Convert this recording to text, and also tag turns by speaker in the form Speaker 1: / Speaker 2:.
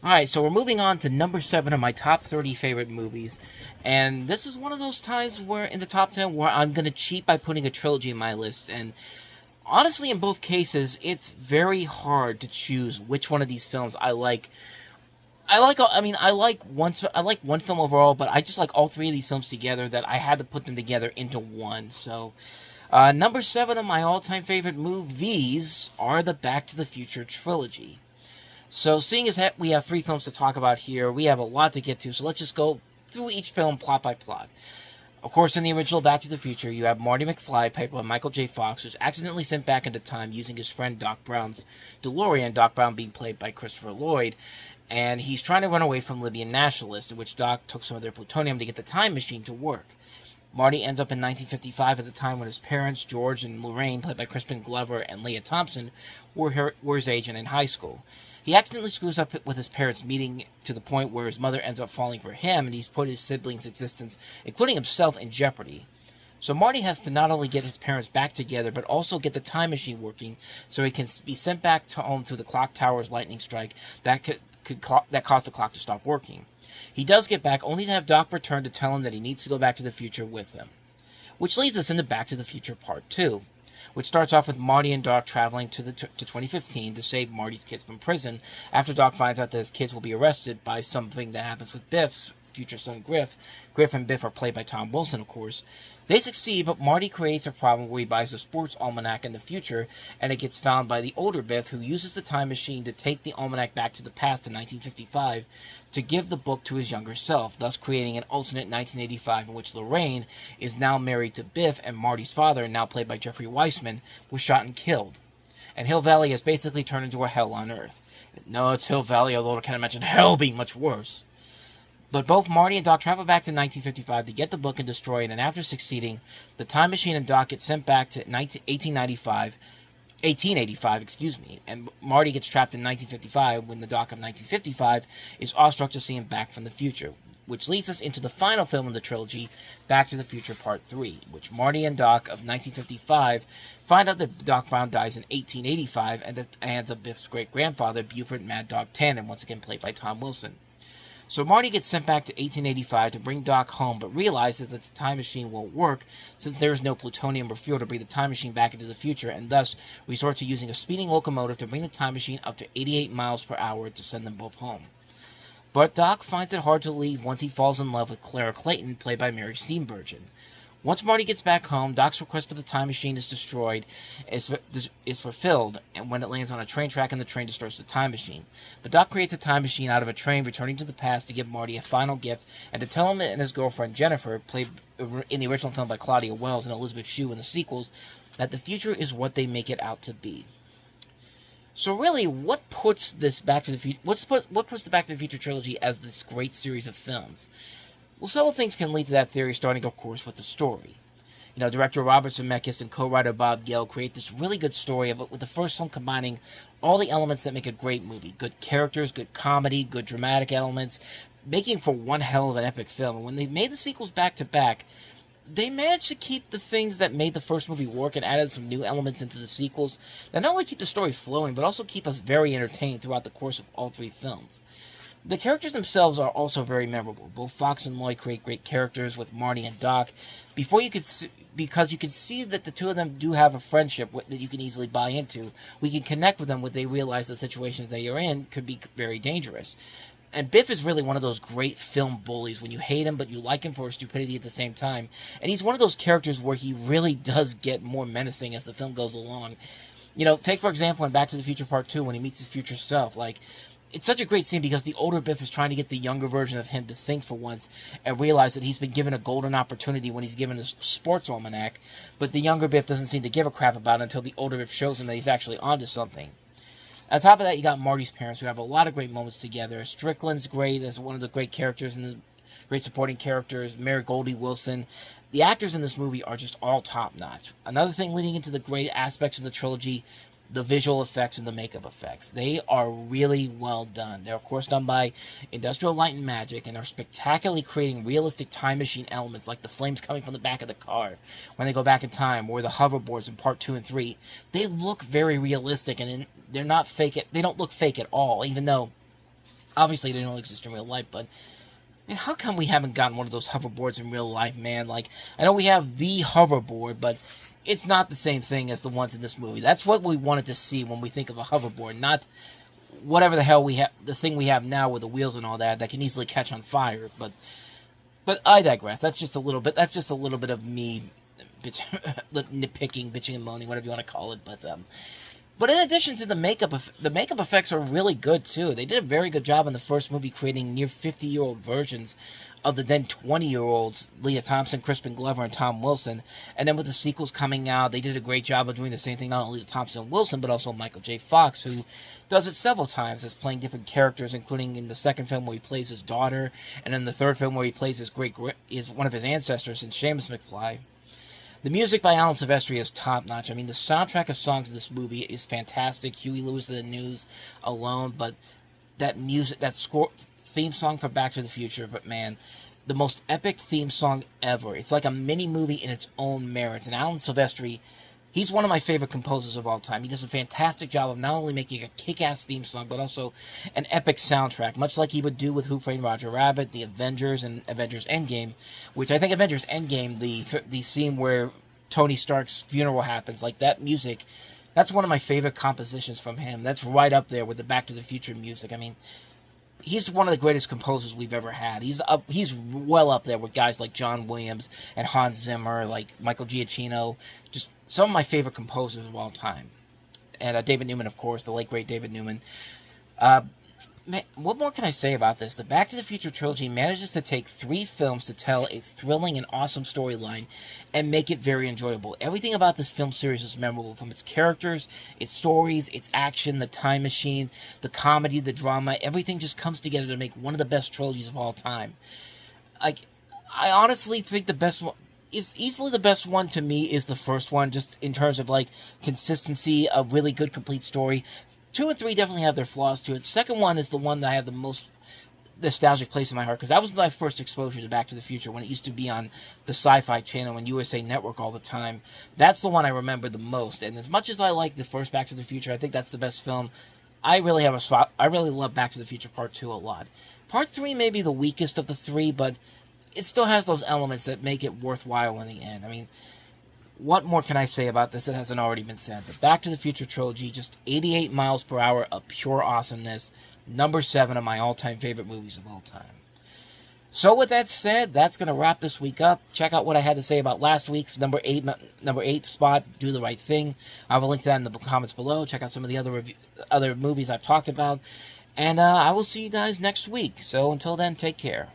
Speaker 1: Alright, so we're moving on to number 7 of my top 30 favorite movies. And this is one of those times where, in the top 10, where I'm going to cheat by putting a trilogy in my list. And honestly, in both cases, it's very hard to choose which one of these films I like. I like one film overall, but I just like all three of these films together, that I had to put them together into one. So, number 7 of my all-time favorite movies are the Back to the Future trilogy. So, seeing as we have 3 films to talk about here, we have a lot to get to, so let's just go through each film plot by plot. Of course, in the original Back to the Future, you have Marty McFly, played by Michael J. Fox, who's accidentally sent back into time using his friend Doc Brown's DeLorean, Doc Brown being played by Christopher Lloyd, and he's trying to run away from Libyan nationalists, in which Doc took some of their plutonium to get the time machine to work. Marty ends up in 1955 at the time when his parents, George and Lorraine, played by Crispin Glover and Leah Thompson, were his age and in high school. He accidentally screws up with his parents' meeting to the point where his mother ends up falling for him, and he's put his siblings' existence, including himself, in jeopardy. So Marty has to not only get his parents back together, but also get the time machine working so he can be sent back to home through the clock tower's lightning strike that caused the clock to stop working. He does get back, only to have Doc return to tell him that he needs to go back to the future with him. Which leads us into Back to the Future Part 2. Which starts off with Marty and Doc traveling to 2015 to save Marty's kids from prison after Doc finds out that his kids will be arrested by something that happens with Biff's future son Griff. Griff and Biff are played by Tom Wilson, of course. They succeed, but Marty creates a problem where he buys a sports almanac in the future, and it gets found by the older Biff, who uses the time machine to take the almanac back to the past in 1955 to give the book to his younger self, thus creating an alternate 1985 in which Lorraine is now married to Biff, and Marty's father, now played by Jeffrey Weissman, was shot and killed. And Hill Valley has basically turned into a hell on Earth. No, it's Hill Valley, although I can't imagine hell being much worse. But both Marty and Doc travel back to 1955 to get the book and destroy it, and after succeeding, the time machine and Doc get sent back to 1885, and Marty gets trapped in 1955 when the Doc of 1955 is awestruck to see him back from the future, which leads us into the final film in the trilogy, Back to the Future Part 3, which Marty and Doc of 1955 find out that Doc Brown dies in 1885 and at the hands of Biff's great-grandfather, Buford Mad Dog Tannen, once again played by Tom Wilson. So Marty gets sent back to 1885 to bring Doc home, but realizes that the time machine won't work since there is no plutonium or fuel to bring the time machine back into the future, and thus resorts to using a speeding locomotive to bring the time machine up to 88 miles per hour to send them both home. But Doc finds it hard to leave once he falls in love with Clara Clayton, played by Mary Steenburgen. Once Marty gets back home, Doc's request for the time machine is fulfilled, and when it lands on a train track and the train destroys the time machine. But Doc creates a time machine out of a train, returning to the past to give Marty a final gift, and to tell him and his girlfriend Jennifer, played in the original film by Claudia Wells and Elizabeth Shue in the sequels, that the future is what they make it out to be. So really, what puts the Back to the Future trilogy as this great series of films? Well, several things can lead to that theory, starting, of course, with the story. Director Robert Zemeckis and co-writer Bob Gale create this really good story, with the first film combining all the elements that make a great movie. Good characters, good comedy, good dramatic elements, making for one hell of an epic film. And when they made the sequels back-to-back, they managed to keep the things that made the first movie work and added some new elements into the sequels that not only keep the story flowing, but also keep us very entertained throughout the course of all 3 films. The characters themselves are also very memorable. Both Fox and Lloyd create great characters with Marty and Doc, because you can see that the two of them do have a friendship that you can easily buy into. We can connect with them when they realize the situations they are in could be very dangerous. And Biff is really one of those great film bullies when you hate him, but you like him for his stupidity at the same time. And he's one of those characters where he really does get more menacing as the film goes along. Take, for example, in Back to the Future Part 2, when he meets his future self. It's such a great scene because the older Biff is trying to get the younger version of him to think for once and realize that he's been given a golden opportunity when he's given a sports almanac, but the younger Biff doesn't seem to give a crap about it until the older Biff shows him that he's actually onto something. On top of that, you got Marty's parents, who have a lot of great moments together. Strickland's great as one of the great characters and the great supporting characters. Mary Goldie Wilson. The actors in this movie are just all top-notch. Another thing leading into the great aspects of the trilogy, the visual effects and the makeup effects. They are really well done. They're, of course, done by Industrial Light and Magic, and are spectacularly creating realistic time machine elements like the flames coming from the back of the car when they go back in time, or the hoverboards in part 2 and 3. They look very realistic, and they're not fake. They don't look fake at all, even though obviously they don't exist in real life. But man, how come we haven't gotten one of those hoverboards in real life, man? Like, I know we have the hoverboard, but it's not the same thing as the ones in this movie. That's what we wanted to see when we think of a hoverboard, not whatever the hell we have, the thing we have now with the wheels and all that can easily catch on fire. But I digress. That's just a little bit of me nitpicking, bitching and moaning, whatever you want to call it. But in addition to the makeup effects are really good too. They did a very good job in the first movie creating near 50-year-old versions of the then 20-year-olds, Leah Thompson, Crispin Glover, and Tom Wilson. And then with the sequels coming out, they did a great job of doing the same thing, not only to Thompson and Wilson, but also Michael J. Fox, who does it several times as playing different characters, including in the second film where he plays his daughter, and in the third film where he plays one of his ancestors in Seamus McFly. The music by Alan Silvestri is top-notch. I mean, the soundtrack of songs in this movie is fantastic. Huey Lewis and the News alone, but that music, theme song for Back to the Future, but man, the most epic theme song ever. It's like a mini-movie in its own merits. And Alan Silvestri, he's one of my favorite composers of all time. He does a fantastic job of not only making a kick-ass theme song, but also an epic soundtrack, much like he would do with Who Framed Roger Rabbit, The Avengers, and Avengers Endgame, which I think Avengers Endgame, the scene where Tony Stark's funeral happens, like that music, that's one of my favorite compositions from him. That's right up there with the Back to the Future music. I mean, he's one of the greatest composers we've ever had. He's well up there with guys like John Williams and Hans Zimmer, like Michael Giacchino, just some of my favorite composers of all time. And David Newman, of course, the late great David Newman. Man, what more can I say about this? The Back to the Future trilogy manages to take 3 films to tell a thrilling and awesome storyline and make it very enjoyable. Everything about this film series is memorable, from its characters, its stories, its action, the time machine, the comedy, the drama. Everything just comes together to make one of the best trilogies of all time. Like, I honestly think the best one is easily the best one to me is the first one, just in terms of like consistency, a really good complete story. 2 and 3 definitely have their flaws to it. Second one is the one that I have the most nostalgic place in my heart, because that was my first exposure to Back to the Future when it used to be on the Sci-Fi Channel and USA Network all the time. That's the one I remember the most, and as much as I like the first Back to the Future, I think that's the best film. I really love Back to the Future Part 2 a lot. Part 3 may be the weakest of the 3, but it still has those elements that make it worthwhile in the end. I mean, what more can I say about this that hasn't already been said? The Back to the Future trilogy, just 88 miles per hour of pure awesomeness. Number 7 of my all-time favorite movies of all time. So with that said, that's going to wrap this week up. Check out what I had to say about last week's number 8 spot, Do the Right Thing. I will link to that in the comments below. Check out some of the other movies I've talked about. And I will see you guys next week. So until then, take care.